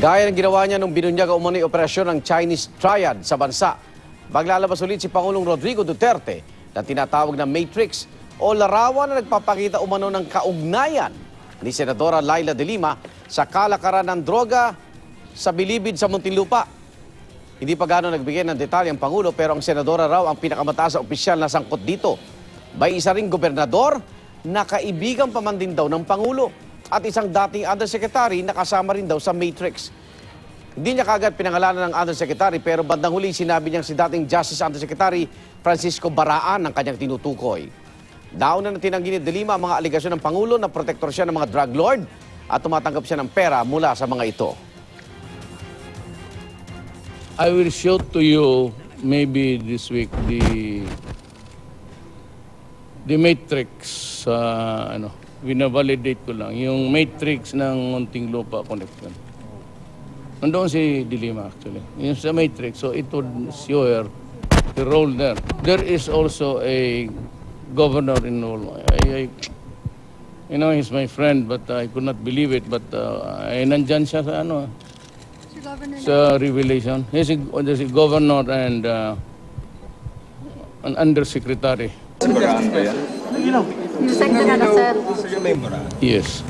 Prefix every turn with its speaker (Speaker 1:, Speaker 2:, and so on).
Speaker 1: Gaya ng ginawa niya nung binunyaga umano'y operasyon ng Chinese Triad sa bansa. Maglalabas ulit si Pangulong Rodrigo Duterte na tinatawag na Matrix o larawan na nagpapakita umano ng kaugnayan ni Senadora Laila de Lima sa kalakaran ng droga sa Bilibid sa Muntinlupa. Hindi pa gano'ng nagbigay ng detalye ang Pangulo pero ang Senadora raw ang pinakamataas na opisyal na sangkot dito. May isa ring gobernador na kaibigan pa man din daw ng Pangulo at isang dating undersecretary na kasama rin daw sa Matrix. Hindi niya kagad pinangalanan ng undersecretary pero bandang huli sinabi niyang si dating Justice Undersecretary Francisco Baraan ang kanyang tinutukoy. Nauna na tinanggi ni de Lima ang mga aligasyon ng Pangulo na protektor siya ng mga drug lord at tumatanggap siya ng pera mula sa mga ito.
Speaker 2: I will show to you maybe this week the matrix, binavalidate ko lang, yung matrix ng Muntinlupa connection. Nandoon si de Lima actually, yung sa matrix, so it would show her the role there. There is also a governor involved. You know, he's my friend, but I could not believe it, but nandyan siya sa sa revelation. There's a governor and an undersecretary.
Speaker 3: Yung secretary na, sir.
Speaker 2: Yes.